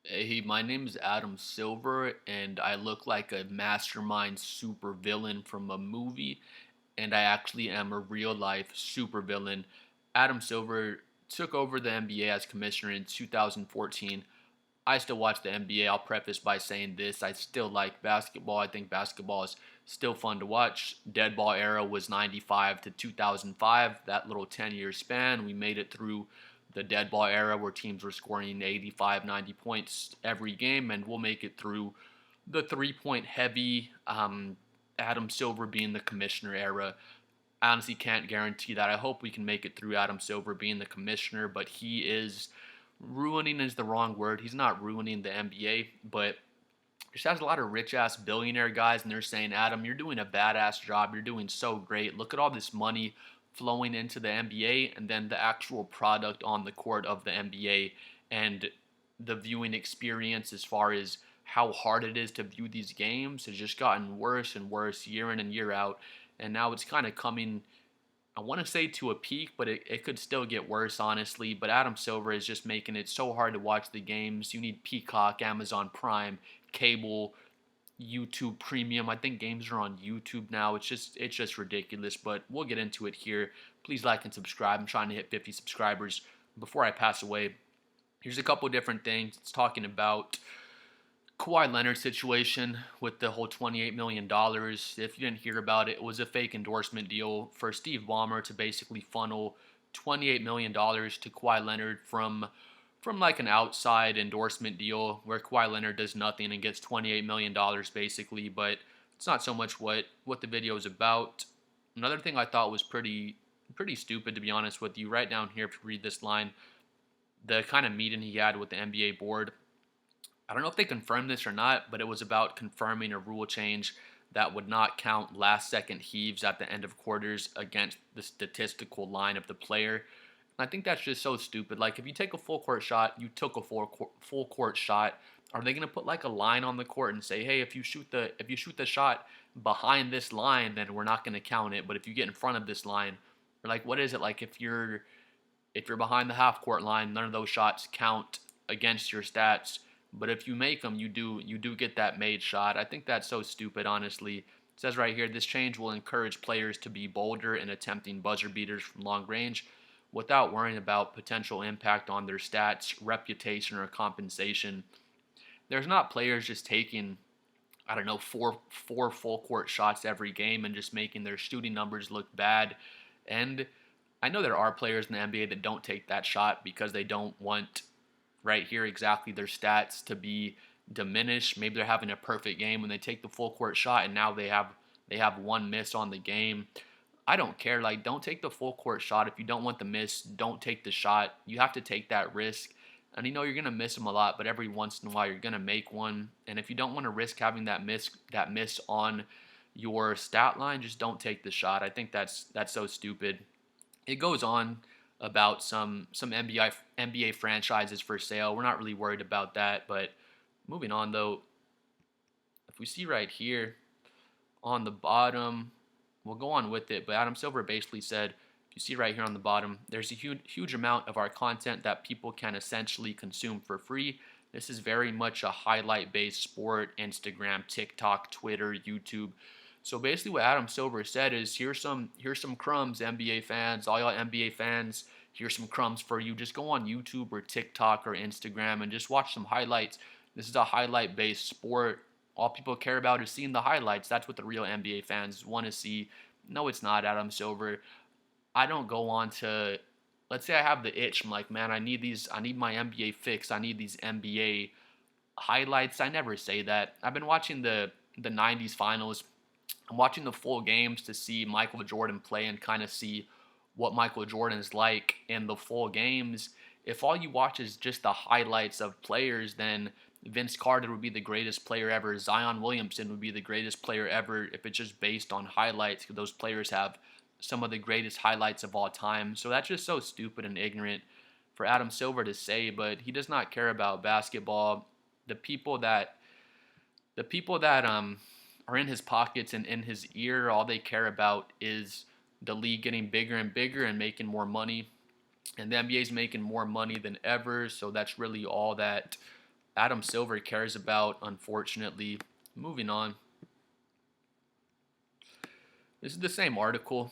Hey, my name is Adam Silver, and I look like a mastermind supervillain from a movie, and I actually am a real life supervillain. Adam Silver took over the NBA as commissioner in 2014. I still watch the NBA. I'll preface by saying this: I still like basketball. I think basketball is still fun to watch. Dead ball era was 95 to 2005, that little 10-year span. We made it through the dead ball era where teams were scoring 85, 90 points every game, and we'll make it through the 3-point heavy Adam Silver being the commissioner era. I honestly can't guarantee that. I hope we can make it through Adam Silver being the commissioner, but he is ruining is the wrong word. He's not ruining the NBA, but just has a lot of rich ass billionaire guys, and they're saying, Adam, you're doing a badass job. You're doing so great. Look at all this money flowing into the NBA, and then the actual product on the court of the NBA and the viewing experience as far as how hard it is to view these games has just gotten worse and worse year in and year out. And now it's kind of coming, I want to say, to a peak, but it could still get worse, honestly. But Adam Silver is just making it so hard to watch the games. You need Peacock, Amazon Prime, cable, YouTube Premium. I think games are on YouTube now. It's just ridiculous. But we'll get into it here. Please like and subscribe. I'm trying to hit 50 subscribers before I pass away. Here's a couple different things. It's talking about Kawhi Leonard situation with the whole $28 million. If you didn't hear about it, it was a fake endorsement deal for Steve Ballmer to basically funnel $28 million to Kawhi Leonard from like an outside endorsement deal where Kawhi Leonard does nothing and gets $28 million basically, but it's not so much what the video is about. Another thing I thought was pretty stupid, to be honest with you. Right down here, if you read this line, the kind of meeting he had with the NBA board. I don't know if they confirmed this or not, but it was about confirming a rule change that would not count last second heaves at the end of quarters against the statistical line of the player. And I think that's just so stupid. Like, if you take a full court shot, you took a full court shot. Are they going to put like a line on the court and say, "Hey, if you shoot the shot behind this line, then we're not going to count it. But if you get in front of this line," or like, what is it like if you're behind the half court line, none of those shots count against your stats. But if you make them, you do get that made shot. I think that's so stupid, honestly. It says right here, this change will encourage players to be bolder in attempting buzzer beaters from long range without worrying about potential impact on their stats, reputation, or compensation. There's not players just taking, I don't know, four full court shots every game and just making their shooting numbers look bad. And I know there are players in the NBA that don't take that shot because they don't want, right here exactly, their stats to be diminished. Maybe they're having a perfect game when they take the full court shot and now they have one miss on the game. I don't care. Like, don't take the full court shot. If you don't want the miss, don't take the shot. You have to take that risk. And you're gonna miss them a lot, but every once in a while you're gonna make one. And if you don't want to risk having that miss on your stat line, just don't take the shot. I think that's so stupid. It goes on about some NBA franchises for sale. We're not really worried about that, but moving on though, if we see right here on the bottom, we'll go on with it. But Adam Silver basically said, if you see right here on the bottom, there's a huge amount of our content that people can essentially consume for free. This is very much a highlight-based sport: Instagram, TikTok, Twitter, YouTube. So basically, what Adam Silver said is, here's some crumbs, NBA fans, all y'all NBA fans. Here's some crumbs for you. Just go on YouTube or TikTok or Instagram and just watch some highlights. This is a highlight-based sport. All people care about is seeing the highlights. That's what the real NBA fans want to see. No, it's not, Adam Silver. I don't go on to, let's say I have the itch. I'm like, man, I need my NBA fix. I need these NBA highlights. I never say that. I've been watching the 90s finals. I'm watching the full games to see Michael Jordan play and kind of see what Michael Jordan is like in the full games. If all you watch is just the highlights of players, then Vince Carter would be the greatest player ever. Zion Williamson would be the greatest player ever if it's just based on highlights. Those players have some of the greatest highlights of all time. So that's just so stupid and ignorant for Adam Silver to say, but he does not care about basketball. The people that the people that are in his pockets and in his ear, all they care about is the league getting bigger and bigger and making more money. And the NBA is making more money than ever, so that's really Adam Silver cares about, unfortunately. Moving on. This is the same article.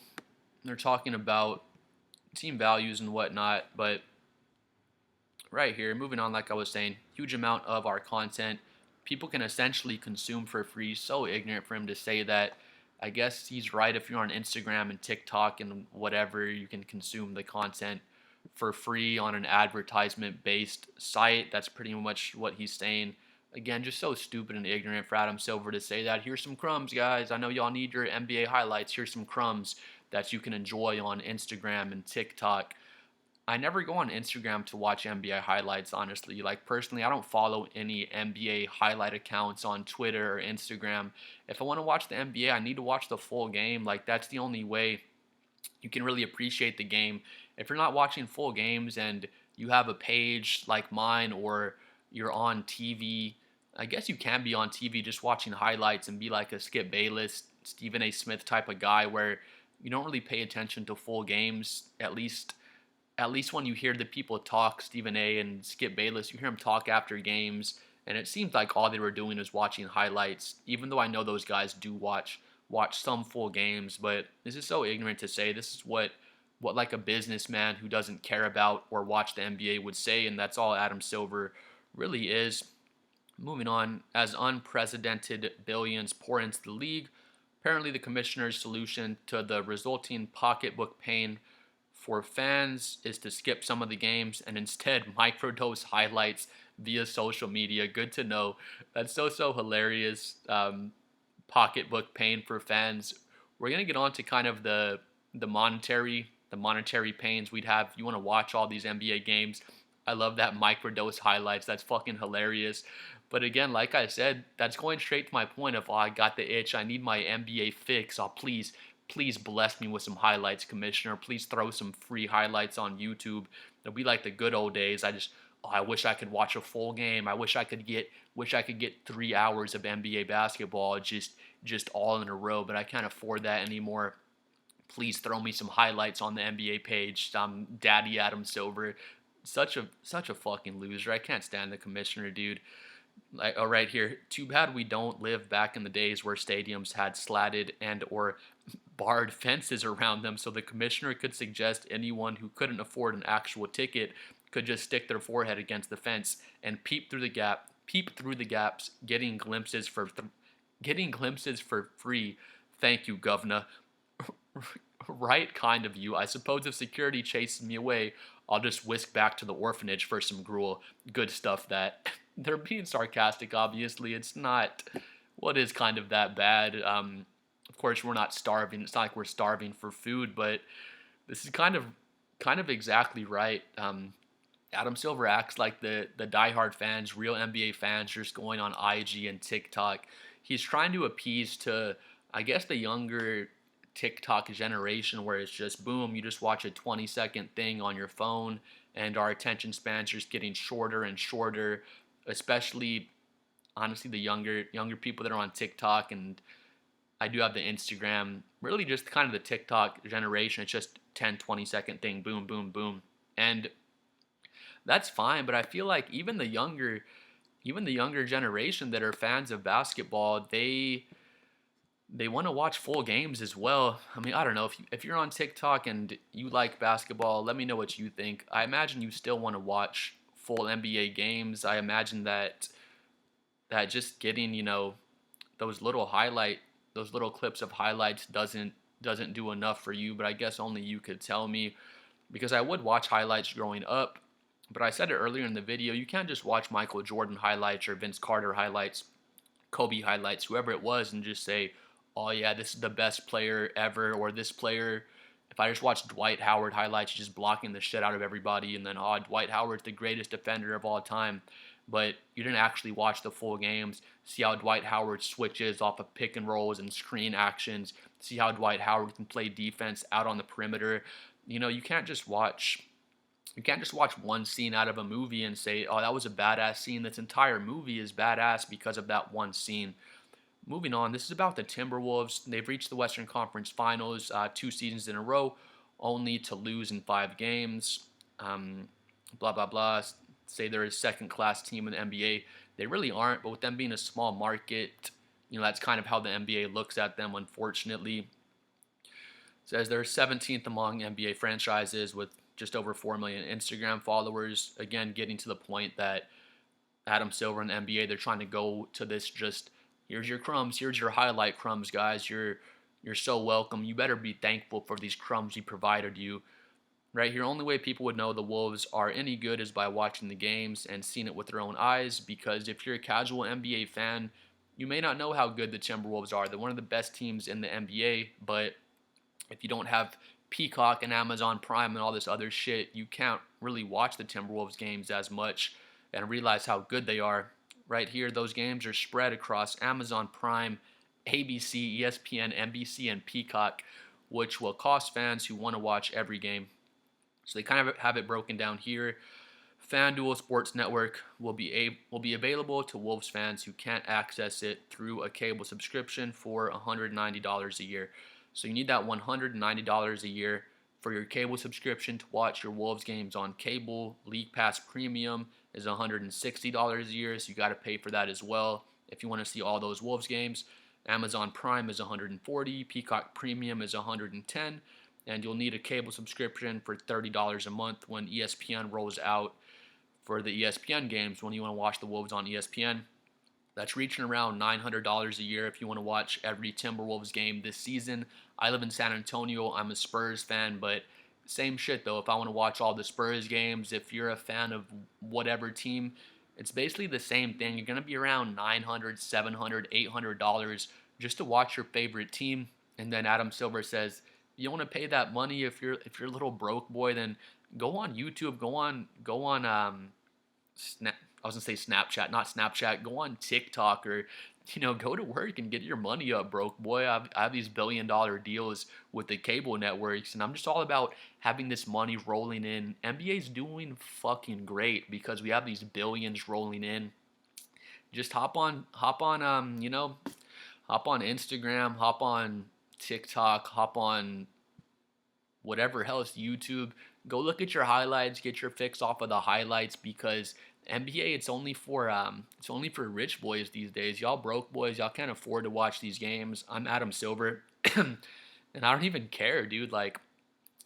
They're talking about team values and whatnot, but right here, moving on, like I was saying, huge amount of our content people can essentially consume for free. So ignorant for him to say that. I guess he's right. If you're on Instagram and TikTok and whatever, you can consume the content for free on an advertisement based site. That's pretty much what he's saying. Again, just so stupid and ignorant for Adam Silver to say that. Here's some crumbs, guys. I know y'all need your NBA highlights. Here's some crumbs that you can enjoy on Instagram and TikTok. I never go on Instagram to watch NBA highlights, honestly. Like, personally, I don't follow any NBA highlight accounts on Twitter or Instagram. If I want to watch the NBA, I need to watch the full game. Like, that's the only way you can really appreciate the game. If you're not watching full games and you have a page like mine or you're on TV, I guess you can be on TV just watching highlights and be like a Skip Bayless, Stephen A. Smith type of guy where you don't really pay attention to full games, at least when you hear the people talk, Stephen A. and Skip Bayless, you hear them talk after games, and it seems like all they were doing was watching highlights. Even though I know those guys do watch some full games, but this is so ignorant to say. This is what like a businessman who doesn't care about or watch the NBA would say, and that's all Adam Silver really is. Moving on, as unprecedented billions pour into the league, apparently the commissioner's solution to the resulting pocketbook pain for fans is to skip some of the games and instead microdose highlights via social media. Good to know. That's so hilarious. Pocketbook pain for fans. We're gonna get on to kind of the monetary pains we'd have if you want to watch all these NBA games. I love that microdose highlights. That's fucking hilarious. But again, like I said, that's going straight to my point of, oh, I got the itch. I need my NBA fix. Oh, please bless me with some highlights, Commissioner. Please throw some free highlights on YouTube. It'll be like the good old days. I wish I could watch a full game. I wish I could get 3 hours of NBA basketball just all in a row, but I can't afford that anymore. Please throw me some highlights on the NBA page. Daddy Adam Silver, such a fucking loser. I can't stand the Commissioner, dude. Like, oh, right here. Too bad we don't live back in the days where stadiums had slatted and or barred fences around them, so the commissioner could suggest anyone who couldn't afford an actual ticket could just stick their forehead against the fence and peep through the gaps, getting glimpses for free. Thank you, governor. Right, kind of you. I suppose if security chases me away, I'll just whisk back to the orphanage for some gruel. Good stuff, that. They're being sarcastic, obviously. It's not what is kind of that bad. Of course, we're not starving. It's not like we're starving for food, but this is kind of exactly right. Adam Silver acts like the diehard fans, real NBA fans, just going on IG and TikTok. He's trying to appease to, I guess, the younger TikTok generation, where it's just boom, you just watch a 20-second thing on your phone, and our attention spans are just getting shorter and shorter. Especially, honestly, the younger people that are on TikTok, and I do have the Instagram. Really, just kind of the TikTok generation. It's just 10, 20-second thing, boom, boom, boom, and that's fine. But I feel like even the younger generation that are fans of basketball, they want to watch full games as well. I mean, I don't know if you're on TikTok and you like basketball, let me know what you think. I imagine you still want to watch full NBA games. I imagine that just getting, those those little clips of highlights doesn't do enough for you, but I guess only you could tell me, because I would watch highlights growing up. But I said it earlier in the video, you can't just watch Michael Jordan highlights or Vince Carter highlights, Kobe highlights, whoever it was, and just say, oh yeah, this is the best player ever, or this player. If I just watch Dwight Howard highlights, he's just blocking the shit out of everybody, and then, oh, Dwight Howard's the greatest defender of all time. But you didn't actually watch the full games, see how Dwight Howard switches off of pick and rolls and screen actions, see how Dwight Howard can play defense out on the perimeter. You can't just watch one scene out of a movie and say, oh, that was a badass scene. This entire movie is badass because of that one scene. Moving on, this is about the Timberwolves. They've reached the Western Conference Finals 2 seasons in a row, only to lose in 5 games. Blah, blah, blah. say they're a second class team in the NBA. They really aren't, but with them being a small market, that's kind of how the NBA looks at them, unfortunately. It says they're 17th among NBA franchises with just over 4 million Instagram followers. Again, getting to the point that Adam Silver and the NBA, they're trying to go to this just, here's your crumbs, here's your highlight crumbs, guys. You're so welcome. You better be thankful for these crumbs he provided you. Right here, only way people would know the Wolves are any good is by watching the games and seeing it with their own eyes, because if you're a casual NBA fan, you may not know how good the Timberwolves are. They're one of the best teams in the NBA, but if you don't have Peacock and Amazon Prime and all this other shit, you can't really watch the Timberwolves games as much and realize how good they are. Right here, those games are spread across Amazon Prime, ABC, ESPN, NBC, and Peacock, which will cost fans who want to watch every game. So they kind of have it broken down here. FanDuel Sports Network will be available to Wolves fans who can't access it through a cable subscription for $190 a year. So you need that $190 a year for your cable subscription to watch your Wolves games on cable. League Pass Premium is $160 a year, so you got to pay for that as well if you want to see all those Wolves games. Amazon Prime is $140, Peacock Premium is $110, and you'll need a cable subscription for $30 a month when ESPN rolls out for the ESPN games when you want to watch the Wolves on ESPN. That's reaching around $900 a year if you want to watch every Timberwolves game this season. I live in San Antonio. I'm a Spurs fan, but same shit though. If I want to watch all the Spurs games, if you're a fan of whatever team, it's basically the same thing. You're going to be around $900, $700, $800 just to watch your favorite team. And then Adam Silver says, you want to pay that money if you're a little broke boy, then go on YouTube, go on Snap. I was gonna say Snapchat, not Snapchat. Go on TikTok or go to work and get your money up, broke boy. I have these $1 billion deals with the cable networks, and I'm just all about having this money rolling in. NBA's doing fucking great because we have these billions rolling in. Just hop on hop on Instagram, hop on TikTok, hop on whatever else, YouTube. Go look at your highlights, get your fix off of the highlights, because NBA, it's only for rich boys these days. Y'all broke boys, y'all can't afford to watch these games. I'm Adam Silver, and I don't even care, dude. Like,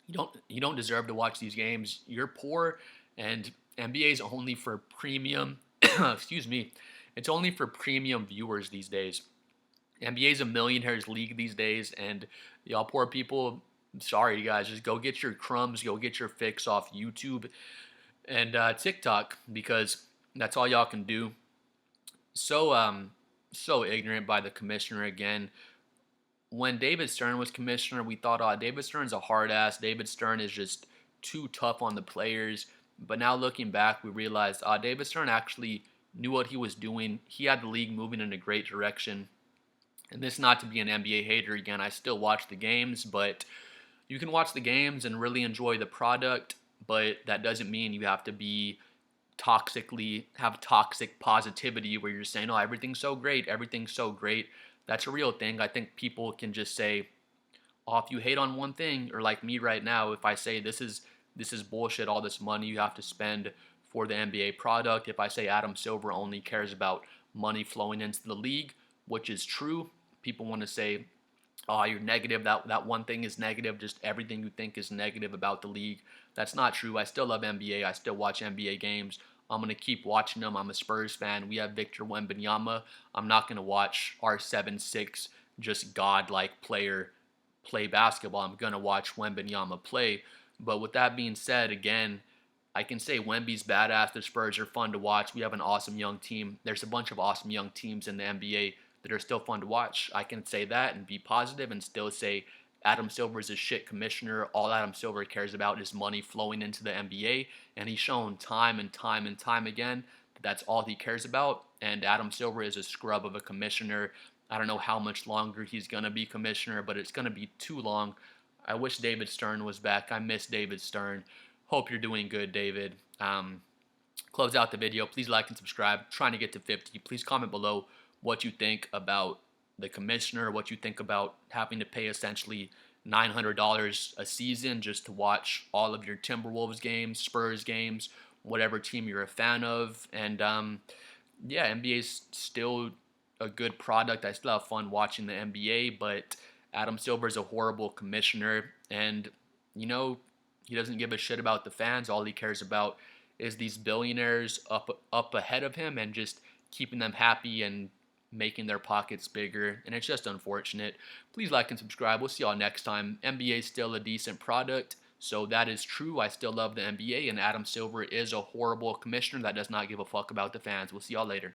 you don't deserve to watch these games. You're poor, and NBA is only for premium. Excuse me, it's only for premium viewers these days. NBA is a millionaires league these days, and y'all poor people, sorry guys, just go get your crumbs, go get your fix off YouTube and TikTok, because that's all y'all can do. So ignorant by the commissioner again. When David Stern was commissioner, we thought, oh, David Stern's a hard ass. David Stern is just too tough on the players. But now looking back, we realized, David Stern actually knew what he was doing. He had the league moving in a great direction. And this, not to be an NBA hater again, I still watch the games, but you can watch the games and really enjoy the product, but that doesn't mean you have to be have toxic positivity where you're saying, oh, everything's so great, everything's so great. That's a real thing. I think people can just say, oh, if you hate on one thing, or like me right now, if I say this is bullshit, all this money you have to spend for the NBA product, if I say Adam Silver only cares about money flowing into the league, which is true, people want to say, oh, you're negative, that one thing is negative, just everything you think is negative about the league. That's not true. I still love NBA. I still watch NBA games. I'm going to keep watching them. I'm a Spurs fan. We have Victor Wembanyama. I'm not going to watch our 7'6", just godlike player play basketball. I'm going to watch Wembanyama play. But with that being said, again, I can say Wemby's badass. The Spurs are fun to watch. We have an awesome young team. There's a bunch of awesome young teams in the NBA that are still fun to watch. I can say that and be positive and still say Adam Silver is a shit commissioner. All Adam Silver cares about is money flowing into the NBA, and he's shown time and time and time again that that's all he cares about. And Adam Silver is a scrub of a commissioner. I don't know how much longer he's going to be commissioner, but it's going to be too long. I wish David Stern was back. I miss David Stern. Hope you're doing good, David. Close out the video. Please like and subscribe. Trying to get to 50. Please comment below what you think about the commissioner, what you think about having to pay essentially $900 a season just to watch all of your Timberwolves games, Spurs games, whatever team you're a fan of. And yeah, NBA is still a good product. I still have fun watching the NBA, but Adam Silver is a horrible commissioner, and you know he doesn't give a shit about the fans. All he cares about is these billionaires up ahead of him and just keeping them happy and making their pockets bigger. And it's just unfortunate. Please like and subscribe. We'll see y'all next time. NBA is still a decent product. So that is true. I still love the NBA, and Adam Silver is a horrible commissioner that does not give a fuck about the fans. We'll see y'all later.